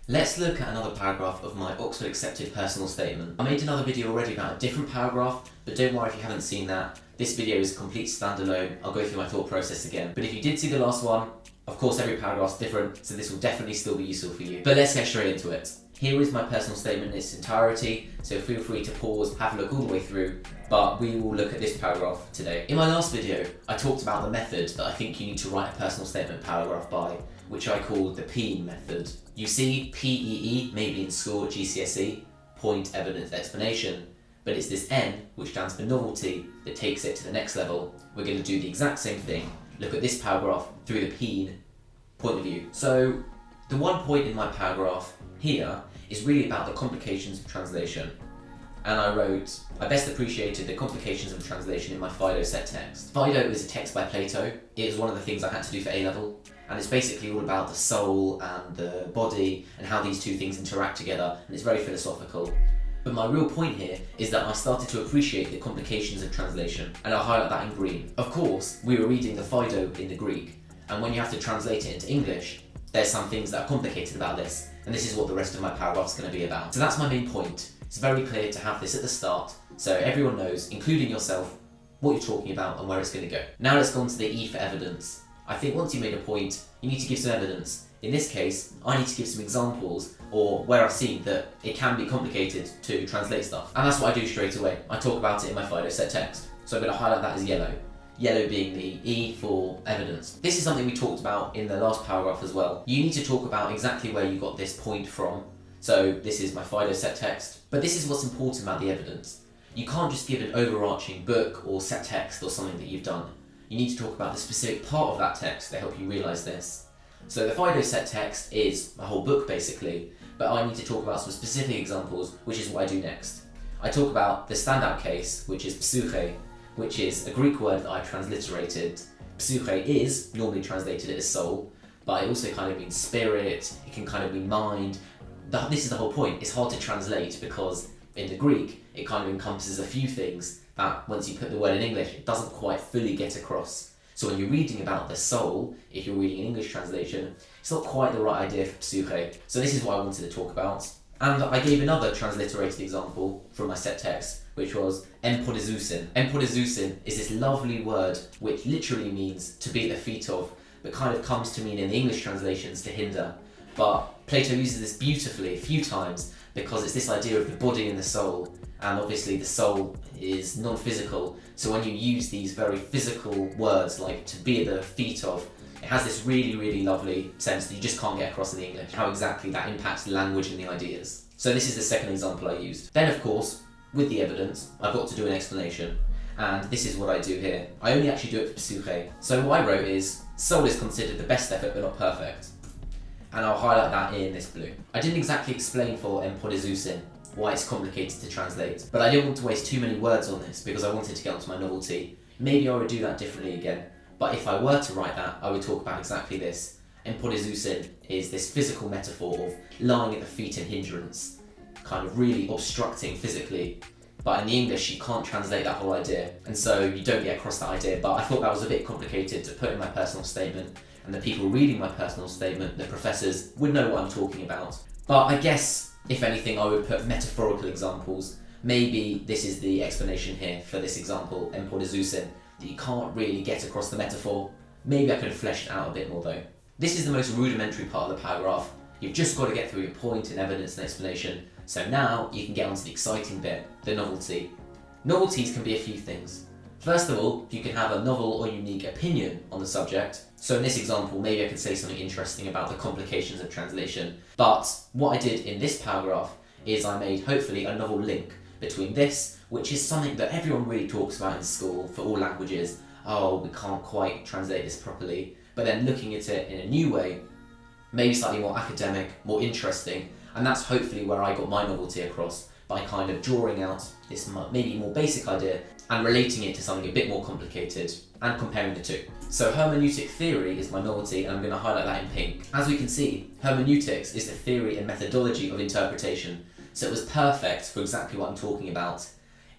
Let's look at another paragraph of my Oxford Accepted personal statement. I made another video already about a different paragraph, but don't worry if you haven't seen that. This video is a complete standalone. I'll go through my thought process again. But if you did see the last one, of course every paragraph's different, so this will definitely still be useful for you. But let's get straight into it. Here is my personal statement in its entirety, so feel free to pause, have a look all the way through, but we will look at this paragraph today. In my last video, I talked about the method that I think you need to write a personal statement paragraph by, which I called the PEEN method. You see PEE, maybe in school at GCSE, point, evidence, explanation, but it's this N, which stands for novelty, that takes it to the next level. We're going to do the exact same thing, look at this paragraph through the PEEN point of view. So the one point in my paragraph here is really about the complications of translation. And I wrote, I best appreciated the complications of translation in my Phaedo set text. Phaedo is a text by Plato. It is one of the things I had to do for A-level. And it's basically all about the soul and the body and how these two things interact together, and it's very philosophical. But my real point here is that I started to appreciate the complications of translation, and I'll highlight that in green. Of course, we were reading the Phaedo in the Greek, and when you have to translate it into English, there's some things that are complicated about this, and this is what the rest of my paragraph is going to be about. So that's my main point. It's very clear to have this at the start, so everyone knows, including yourself, what you're talking about and where it's going to go. Now let's go on to the E for evidence. I think once you made a point, you need to give some evidence. In this case, I need to give some examples or where I've seen that it can be complicated to translate stuff. And that's what I do straight away. I talk about it in my Phaedo set text. So I'm going to highlight that as yellow. Yellow being the E for evidence. This is something we talked about in the last paragraph as well. You need to talk about exactly where you got this point from. So this is my Phaedo set text. But this is what's important about the evidence. You can't just give an overarching book or set text or something that you've done. You need to talk about the specific part of that text to help you realise this. So the Phaedo set text is a whole book basically, but I need to talk about some specific examples, which is what I do next. I talk about the standout case, which is psyche, which is a Greek word that I transliterated. Psyche is normally translated as soul, but it also kind of means spirit, it can kind of mean mind. This is the whole point. It's hard to translate because in the Greek, it kind of encompasses a few things that once you put the word in English, it doesn't quite fully get across. So when you're reading about the soul, if you're reading an English translation, it's not quite the right idea for psyche. So this is what I wanted to talk about. And I gave another transliterated example from my set text, which was empodizousin. Empodizousin is this lovely word which literally means to be at the feet of, but kind of comes to mean in the English translations to hinder. But Plato uses this beautifully a few times because it's this idea of the body and the soul. And obviously the soul is non-physical, so when you use these very physical words like to be at the feet of, it has this really, really lovely sense that you just can't get across in English, how exactly that impacts the language and the ideas. So this is the second example I used. Then of course, with the evidence, I've got to do an explanation, and this is what I do here. I only actually do it for psyche. So what I wrote is, soul is considered the best effort but not perfect. And I'll highlight that in this blue. I didn't exactly explain for empodizousin why it's complicated to translate, but I didn't want to waste too many words on this because I wanted to get onto my novelty. Maybe I would do that differently again, but if I were to write that, I would talk about exactly this. Empodizousin is this physical metaphor of lying at the feet in hindrance, kind of really obstructing physically, but in the English you can't translate that whole idea, and so you don't get across that idea, but I thought that was a bit complicated to put in my personal statement, and the people reading my personal statement, the professors, would know what I'm talking about. But I guess, if anything, I would put metaphorical examples. Maybe this is the explanation here for this example, empodizousin, that you can't really get across the metaphor. Maybe I could have fleshed it out a bit more though. This is the most rudimentary part of the paragraph. You've just got to get through your point and evidence and explanation. So now you can get onto the exciting bit, the novelty. Novelties can be a few things. First of all, you can have a novel or unique opinion on the subject. So in this example, maybe I could say something interesting about the complications of translation. But what I did in this paragraph is I made, hopefully, a novel link between this, which is something that everyone really talks about in school for all languages. Oh, we can't quite translate this properly. But then looking at it in a new way, maybe slightly more academic, more interesting, and that's hopefully where I got my novelty across, by kind of drawing out this maybe more basic idea and relating it to something a bit more complicated and comparing the two. So hermeneutic theory is my novelty, and I'm going to highlight that in pink. As we can see, hermeneutics is the theory and methodology of interpretation, so it was perfect for exactly what I'm talking about.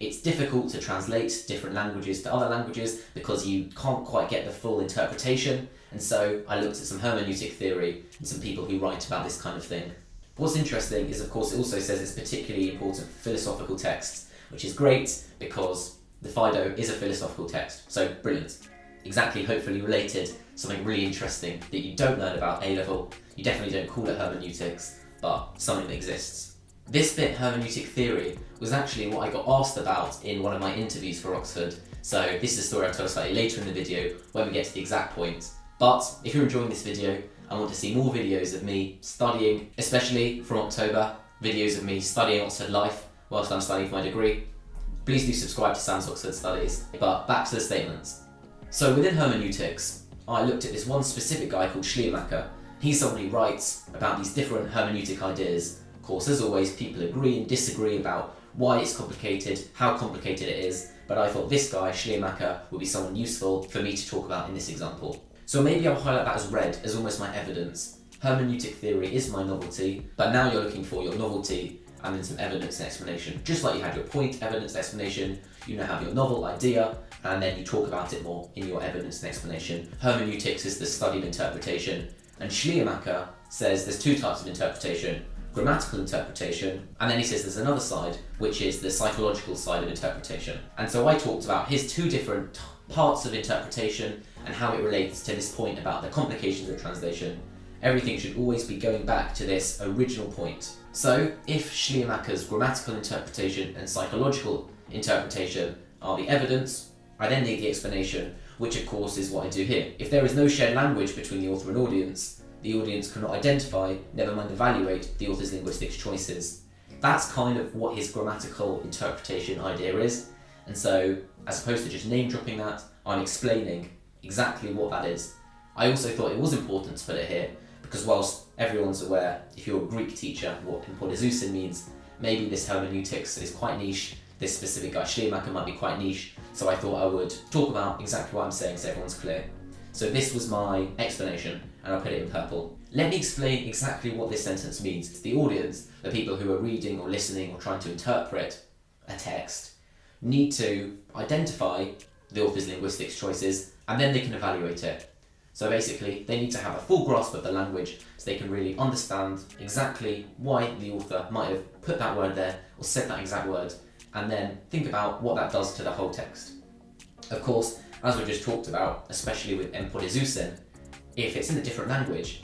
It's difficult to translate different languages to other languages because you can't quite get the full interpretation, and so I looked at some hermeneutic theory and some people who write about this kind of thing. What's interesting is, of course, it also says it's particularly important for philosophical texts, which is great because the Phaedo is a philosophical text. So brilliant. Exactly, hopefully related, something really interesting that you don't learn about A-level. You definitely don't call it hermeneutics, but something that exists. This bit, hermeneutic theory, was actually what I got asked about in one of my interviews for Oxford. So this is a story I'll tell slightly later in the video when we get to the exact point. But if you're enjoying this video and want to see more videos of me studying, especially from October, videos of me studying Oxford life whilst I'm studying for my degree, please do subscribe to Sam's Oxford Studies. But back to the statements. So within hermeneutics, I looked at this one specific guy called Schleiermacher. He's someone who writes about these different hermeneutic ideas. Of course, as always, people agree and disagree about why it's complicated, how complicated it is, but I thought this guy, Schleiermacher, would be someone useful for me to talk about in this example. So maybe I'll highlight that as red, as almost my evidence. Hermeneutic theory is my novelty, but now you're looking for your novelty and then some evidence and explanation. Just like you had your point, evidence, explanation, you now have your novel idea, and then you talk about it more in your evidence and explanation. Hermeneutics is the study of interpretation, and Schleiermacher says there's two types of interpretation: grammatical interpretation, and then he says there's another side, which is the psychological side of interpretation. And so I talked about his two different parts of interpretation and how it relates to this point about the complications of translation. Everything should always be going back to this original point. So if Schleiermacher's grammatical interpretation and psychological interpretation are the evidence, I then need the explanation, which of course is what I do here. If there is no shared language between the author and audience, the audience cannot identify, never mind evaluate, the author's linguistic choices. That's kind of what his grammatical interpretation idea is, and so as opposed to just name dropping that, I'm explaining exactly what that is. I also thought it was important to put it here, because whilst everyone's aware, if you're a Greek teacher, what empodizousin means, maybe this hermeneutics is quite niche, this specific guy Schleiermacher might be quite niche, so I thought I would talk about exactly what I'm saying so everyone's clear. So this was my explanation, and I'll put it in purple. Let me explain exactly what this sentence means to the audience. The people who are reading or listening or trying to interpret a text need to identify the author's linguistic choices, and then they can evaluate it. So basically, they need to have a full grasp of the language so they can really understand exactly why the author might have put that word there or said that exact word, and then think about what that does to the whole text. Of course, as we just talked about, especially with empodizousin, if it's in a different language,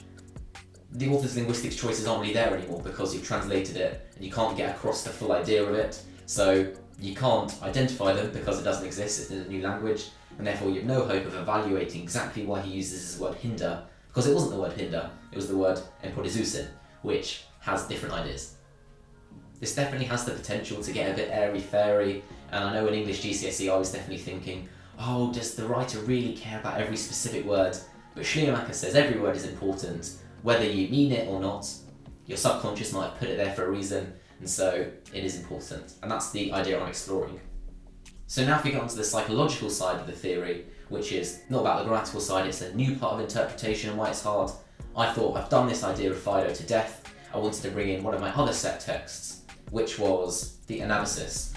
the author's linguistic choices aren't really there anymore because you've translated it and you can't get across the full idea of it. So you can't identify them because it doesn't exist, it's in a new language, and therefore you have no hope of evaluating exactly why he uses this word hinder, because it wasn't the word hinder, it was the word empodizousin, which has different ideas. This definitely has the potential to get a bit airy-fairy, and I know in English GCSE I was definitely thinking, oh, does the writer really care about every specific word? But Schleiermacher says every word is important, whether you mean it or not. Your subconscious might have put it there for a reason, and so it is important, and that's the idea I'm exploring. So now if we get onto the psychological side of the theory, which is not about the grammatical side, it's a new part of interpretation and why it's hard, I thought I've done this idea of Phaedo to death. I wanted to bring in one of my other set texts, which was the Analysis.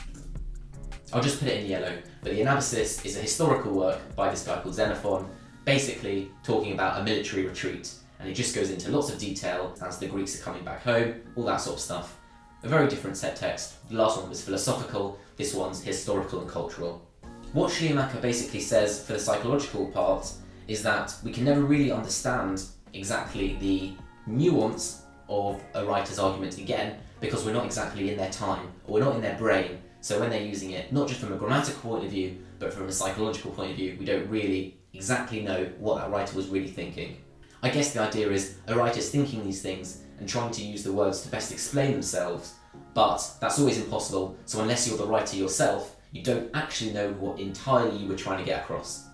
I'll just put it in yellow, but the Analysis is a historical work by this guy called Xenophon, basically talking about a military retreat, and it just goes into lots of detail as the Greeks are coming back home, all that sort of stuff. A very different set text. The last one was philosophical, this one's historical and cultural. What Schleiermacher basically says for the psychological part is that we can never really understand exactly the nuance of a writer's argument again, because we're not exactly in their time, or we're not in their brain. So when they're using it, not just from a grammatical point of view, but from a psychological point of view, we don't really exactly know what that writer was really thinking. I guess the idea is a writer's thinking these things and trying to use the words to best explain themselves, but that's always impossible, so unless you're the writer yourself, you don't actually know what entirely you were trying to get across.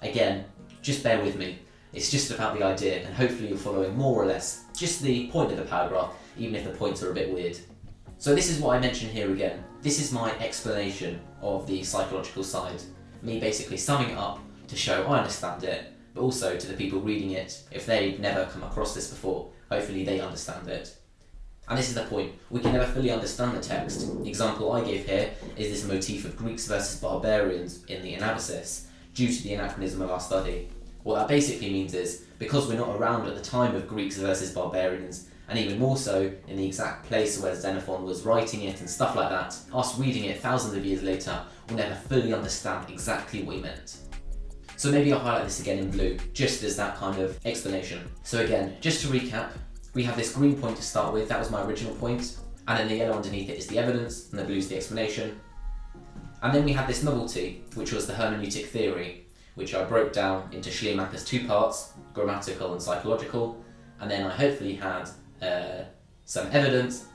Again, just bear with me. It's just about the idea, and hopefully you're following more or less just the point of the paragraph, even if the points are a bit weird. So this is what I mentioned here again. This is my explanation of the psychological side. Me basically summing it up to show I understand it, but also to the people reading it, if they've never come across this before, hopefully they understand it. And this is the point, we can never fully understand the text. The example I gave here is this motif of Greeks versus barbarians in the Analysis, due to the anachronism of our study. What that basically means is, because we're not around at the time of Greeks versus barbarians, and even more so in the exact place where Xenophon was writing it and stuff like that, us reading it thousands of years later will never fully understand exactly what he meant. So maybe I'll highlight this again in blue, just as that kind of explanation. So again, just to recap, we have this green point to start with, that was my original point, and then the yellow underneath it is the evidence, and the blue is the explanation. And then we had this novelty, which was the hermeneutic theory, which I broke down into Schleiermacher's two parts, grammatical and psychological, and then I hopefully had some evidence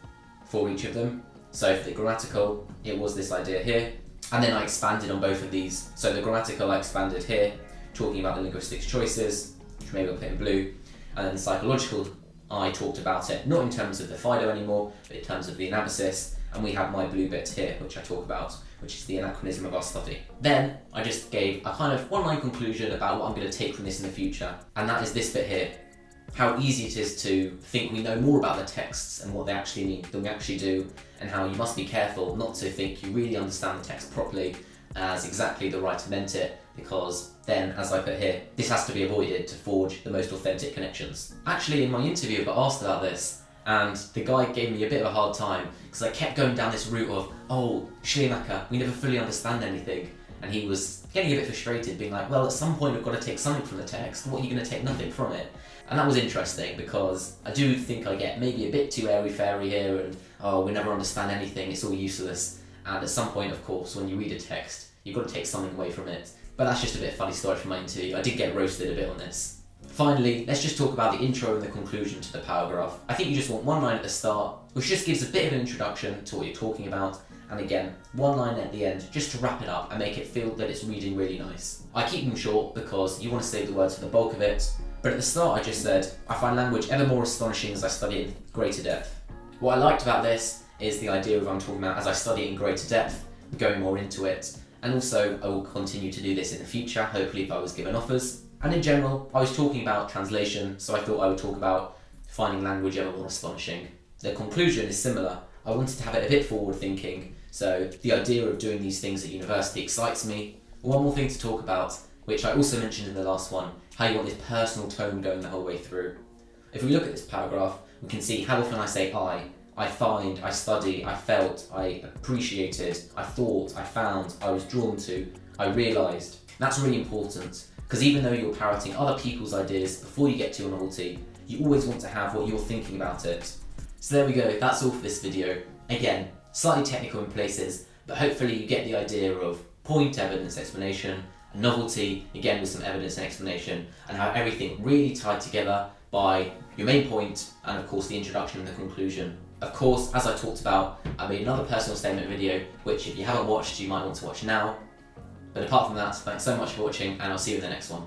for each of them. So for the grammatical, it was this idea here, and then I expanded on both of these. So the grammatical I expanded here, talking about the linguistics choices, which maybe I'll put in blue, and then the psychological, I talked about it, not in terms of the Fido anymore, but in terms of the analysis, and we have my blue bit here, which I talk about, which is the anachronism of our study. Then I just gave a kind of one-line conclusion about what I'm going to take from this in the future, and that is this bit here. How easy it is to think we know more about the texts and what they actually mean than we actually do, and how you must be careful not to think you really understand the text properly as exactly the writer meant it, because then, as I put here, this has to be avoided to forge the most authentic connections. Actually, in my interview I got asked about this, and the guy gave me a bit of a hard time because I kept going down this route of, oh, Schleiermacher, we never fully understand anything. And he was getting a bit frustrated, being like, well, at some point we've got to take something from the text. What are you going to take nothing from it? And that was interesting because I do think I get maybe a bit too airy-fairy here and, oh, we never understand anything, it's all useless. And at some point, of course, when you read a text, you've got to take something away from it. But that's just a bit funny story from my interview. I did get roasted a bit on this. Finally, let's just talk about the intro and the conclusion to the paragraph. I think you just want one line at the start, which just gives a bit of an introduction to what you're talking about, and again, one line at the end, just to wrap it up and make it feel that it's reading really nice. I keep them short because you want to save the words for the bulk of it, but at the start I just said, I find language ever more astonishing as I study it in greater depth. What I liked about this is the idea of I'm talking about as I study it in greater depth, going more into it, and also I will continue to do this in the future, hopefully if I was given offers. And in general, I was talking about translation, so I thought I would talk about finding language ever more astonishing. The conclusion is similar. I wanted to have it a bit forward thinking, so the idea of doing these things at university excites me. One more thing to talk about, which I also mentioned in the last one, how you want this personal tone going the whole way through. If we look at this paragraph, we can see how often I say I find, I study, I felt, I appreciated, I thought, I found, I was drawn to, I realised. That's really important, because even though you're parroting other people's ideas before you get to your novelty, you always want to have what you're thinking about it. So there we go, that's all for this video. Again, slightly technical in places, but hopefully you get the idea of point, evidence, explanation, and novelty, again with some evidence and explanation, and how everything really tied together by your main point, and of course the introduction and the conclusion. Of course, as I talked about, I made another personal statement video, which if you haven't watched, you might want to watch now. But apart from that, thanks so much for watching, and I'll see you in the next one.